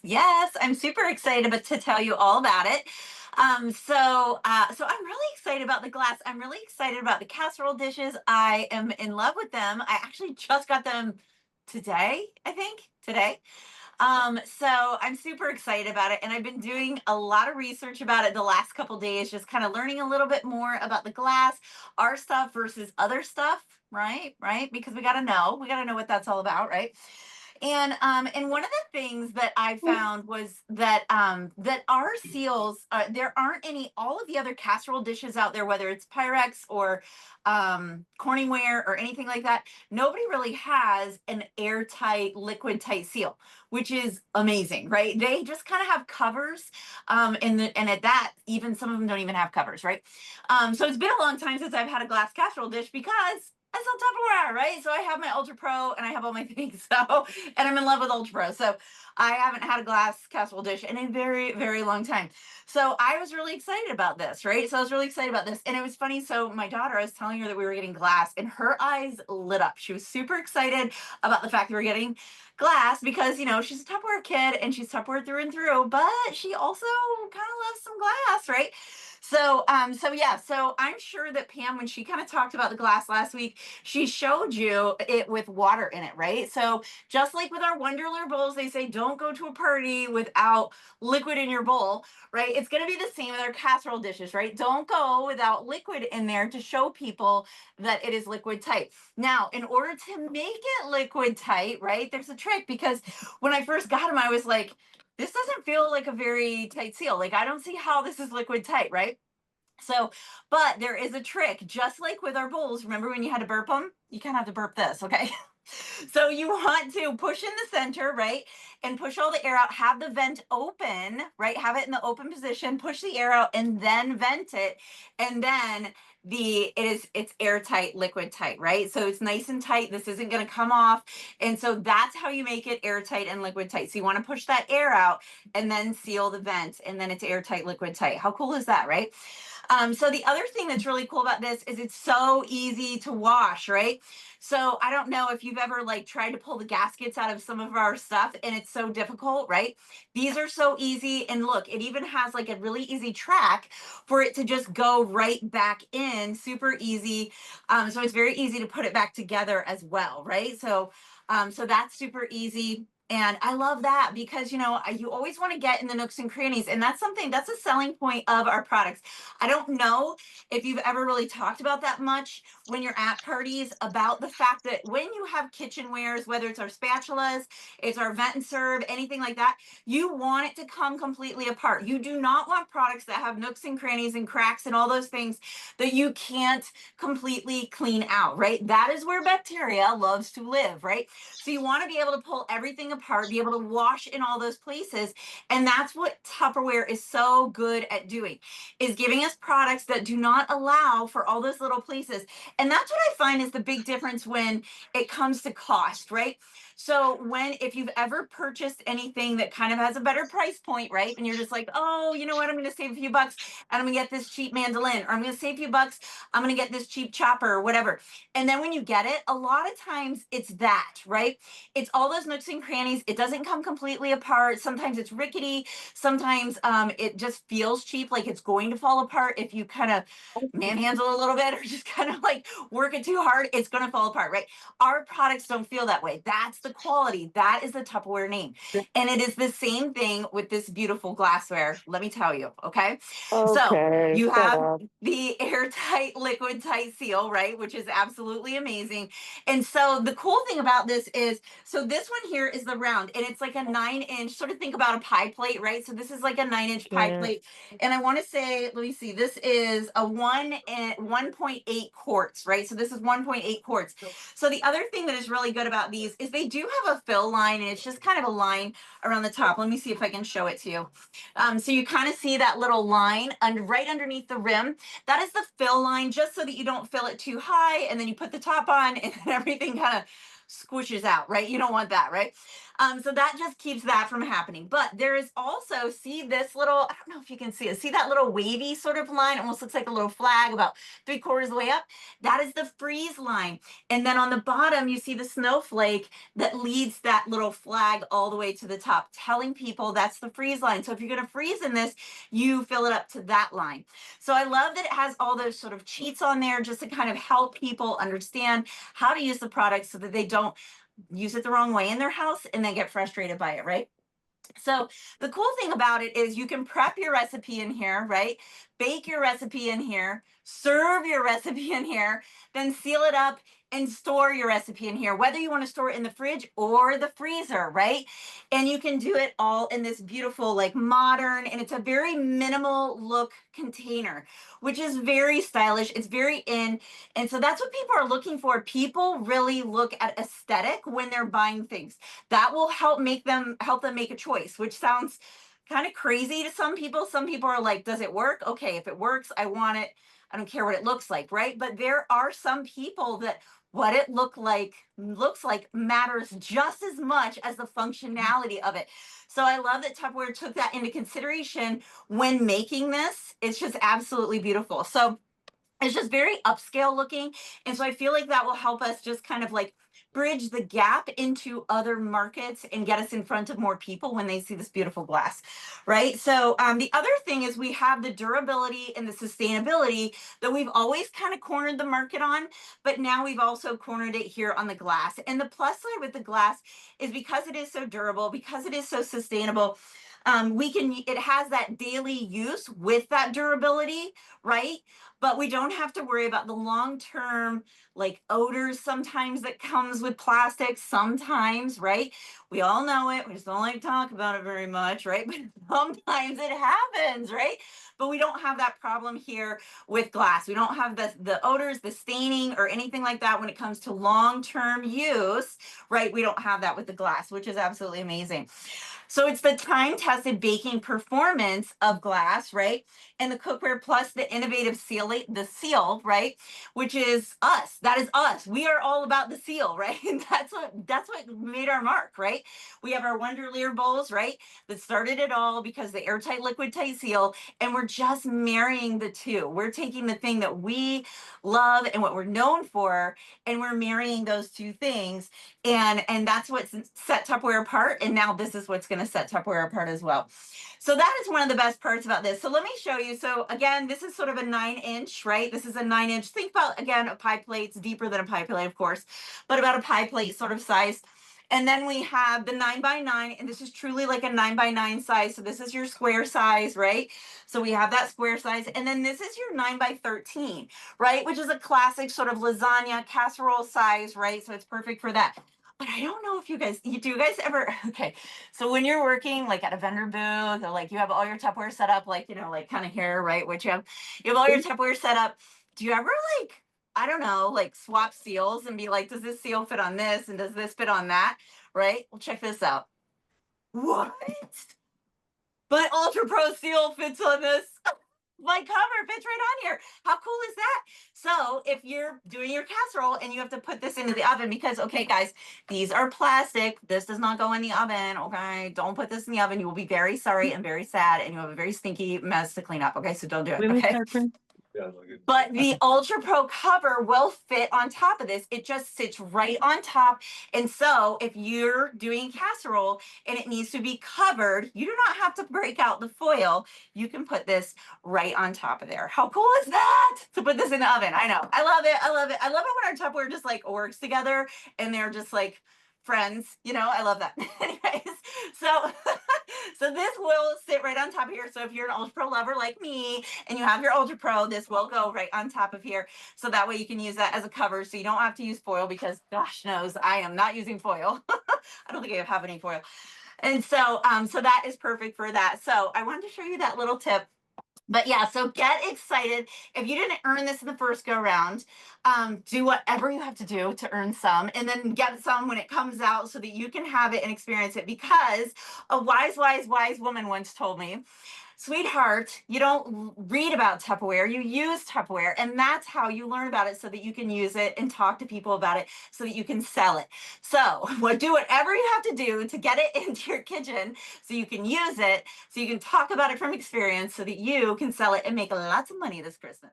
Yes, I'm super excited to tell you all about it. So I'm really excited about the glass. I'm really excited about the casserole dishes. I am in love with them. I actually just got them today, I think, today. So I'm super excited about it, and I've been doing a lot of research about it the last couple days, just kind of learning a little bit more about the glass, our stuff versus other stuff, right? Right? Because we gotta know what that's all about, right? And one of the things that I found was that that our seals, there aren't any, all of the other casserole dishes out there, whether it's Pyrex or Corningware or anything like that, nobody really has an airtight, liquid tight seal, which is amazing, right? They just kind of have covers, and at that, even some of them don't even have covers, right? So it's been a long time since I've had a glass casserole dish because I sell Tupperware, right? So I have my Ultra Pro and I have all my things. So, and I'm in love with Ultra Pro. So I haven't had a glass casserole dish in a very, very long time. So I was really excited about this, right? So I was really excited about this. And it was funny. So my daughter, I was telling her that we were getting glass and her eyes lit up. She was super excited about the fact that we are getting glass because, she's a Tupperware kid and she's Tupperware through and through, but she also kind of loves some glass, right? So yeah, so I'm sure that Pam, when she kind of talked about the glass last week, she showed you it with water in it, right? So just like with our Wonderler bowls, they say don't go to a party without liquid in your bowl, right? It's going to be the same with our casserole dishes, right? Don't go without liquid in there to show people that it is liquid tight. Now, in order to make it liquid tight, right, there's a trick because when I first got them, I was like, this doesn't feel like a very tight seal. Like, I don't see how this is liquid tight, right? So, but there is a trick, just like with our bowls. Remember when you had to burp them? You kind of have to burp this, okay? So you want to push in the center, right? And push all the air out, have the vent open, right? Have it in the open position, push the air out and then vent it. And then it's airtight, liquid tight, right? So it's nice and tight. This isn't going to come off. And so that's how you make it airtight and liquid tight. So you want to push that air out and then seal the vent and then it's airtight, liquid tight. How cool is that, right? So the other thing that's really cool about this is it's so easy to wash, right? So I don't know if you've ever like tried to pull the gaskets out of some of our stuff and it's so difficult, right? These are so easy. And look, it even has like a really easy track for it to just go right back in, super easy. So it's very easy to put it back together as well, right? So that's super easy. And I love that because, you always want to get in the nooks and crannies. And that's a selling point of our products. I don't know if you've ever really talked about that much when you're at parties about the fact that when you have kitchenwares, whether it's our spatulas, it's our vent and serve, anything like that, you want it to come completely apart. You do not want products that have nooks and crannies and cracks and all those things that you can't completely clean out, right? That is where bacteria loves to live, right? So you want to be able to pull everything apart, be able to wash in all those places. And that's what Tupperware is so good at doing, is giving us products that do not allow for all those little places. And that's what I find is the big difference when it comes to cost, right? So if you've ever purchased anything that kind of has a better price point, right? And you're just like, oh, you know what? I'm going to save a few bucks and I'm going to get this cheap mandolin, or I'm going to save a few bucks. I'm going to get this cheap chopper or whatever. And then when you get it, a lot of times it's that, right? It's all those nooks and crannies. It doesn't come completely apart. Sometimes it's rickety. Sometimes it just feels cheap, like it's going to fall apart if you kind of manhandle a little bit or just kind of like work it too hard. It's going to fall apart, right? Our products don't feel that way. That's the quality. That is the Tupperware name. And it is the same thing with this beautiful glassware. Let me tell you, okay? So Okay, you shut have up. the airtight, liquid tight seal, right? Which is absolutely amazing. And so the cool thing about this is, so this one here is the round and it's like a 9-inch, sort of think about a pie plate, right? So this is like a 9-inch pie Yeah. plate. And I want to say, let me see, this is a 1.8 quarts, right? So this is 1.8 quarts. So the other thing that is really good about these is they do have a fill line and it's just kind of a line around the top. Let me see if I can show it to you. So you kind of see that little line right underneath the rim. That is the fill line, just so that you don't fill it too high and then you put the top on and everything kind of squishes out, right? You don't want that, right? So that just keeps that from happening. But there is also, see this little, I don't know if you can see it, see that little wavy sort of line, almost looks like a little flag about 3/4 of the way up. That is the freeze line. And then on the bottom, you see the snowflake that leads that little flag all the way to the top, telling people that's the freeze line. So if you're going to freeze in this, you fill it up to that line. So I love that it has all those sort of cheats on there just to kind of help people understand how to use the product so that they don't use it the wrong way in their house and then get frustrated by it, right? So the cool thing about it is you can prep your recipe in here, right? Bake your recipe in here, serve your recipe in here, then seal it up and store your recipe in here, whether you want to store it in the fridge or the freezer, right? And you can do it all in this beautiful, like modern, and it's a very minimal look container, which is very stylish. It's very in. And so that's what people are looking for. People really look at aesthetic when they're buying things. That will help them make a choice, which sounds kind of crazy to some people. Some people are like, does it work? Okay, if it works, I want it. I don't care what it looks like, right? But there are some people that what it looks like matters just as much as the functionality of it. So I love that Tupperware took that into consideration when making this. It's just absolutely beautiful. So it's just very upscale looking. And so I feel like that will help us just kind of like bridge the gap into other markets and get us in front of more people when they see this beautiful glass, right? So the other thing is we have the durability and the sustainability that we've always kind of cornered the market on, but now we've also cornered it here on the glass. And the plus side with the glass is because it is so durable, because it is so sustainable, it has that daily use with that durability, right? But we don't have to worry about the long-term like odors sometimes that comes with plastic sometimes, right? We all know it. We just don't like to talk about it very much, right? But sometimes it happens, right? But we don't have that problem here with glass. We don't have the odors, the staining, or anything like that when it comes to long-term use, right? We don't have that with the glass, which is absolutely amazing. So it's the time-tested baking performance of glass, right? And the cookware plus the innovative seal, right? Which is us. That is us. We are all about the seal, right? And that's what made our mark, right? We have our Wonder Lear bowls, right? That started it all because the airtight liquid tight seal, and we're just marrying the two. We're taking the thing that we love and what we're known for, and we're marrying those two things. And that's what set Tupperware apart. And now this is what's going to set Tupperware apart as well. So that is one of the best parts about this. So let me show you. So again, this is sort of a 9-inch, right? This is a 9-inch. Think about, again, a pie plate. It's deeper than a pie plate, of course, but about a pie plate sort of size. And then we have the 9x9, and this is truly like a 9x9 size. So this is your square size, right? So we have that square size. And then this is your 9x13, right? Which is a classic sort of lasagna casserole size, right? So it's perfect for that. But I don't know if do you guys ever, okay. So when you're working like at a vendor booth or like you have all your Tupperware set up, like, like kind of here, right? Which you have all your Tupperware set up. Do you ever like, I don't know, like swap seals and be like, does this seal fit on this? And does this fit on that? Right? Well, check this out. What? My Ultra Pro seal fits on this. My cover fits right on here. How cool is that? So if you're doing your casserole and you have to put this into the oven because, okay, guys, these are plastic. This does not go in the oven. Okay, don't put this in the oven. You will be very sorry and very sad, and you have a very stinky mess to clean up. Okay, so don't do it. Okay. But the Ultra Pro cover will fit on top of this. It just sits right on top. And so if you're doing casserole and it needs to be covered, you do not have to break out the foil. You can put this right on top of there. How cool is that? To put this in the oven. I know. I love it. I love it. I love it when our Tupperware just like works together and they're just like friends. I love that. Anyways, so so this will sit right on top of here. So if you're an Ultra Pro lover like me and you have your Ultra Pro, this will go right on top of here. So that way you can use that as a cover. So you don't have to use foil because gosh knows I am not using foil. I don't think I have any foil. And so, so that is perfect for that. So I wanted to show you that little tip. But yeah, so get excited. If you didn't earn this in the first go round, do whatever you have to do to earn some and then get some when it comes out so that you can have it and experience it. Because a wise woman once told me Sweetheart, you don't read about Tupperware, you use Tupperware. And that's how you learn about it so that you can use it and talk to people about it so that you can sell it. So, do whatever you have to do to get it into your kitchen so you can use it, so you can talk about it from experience so that you can sell it and make lots of money this Christmas.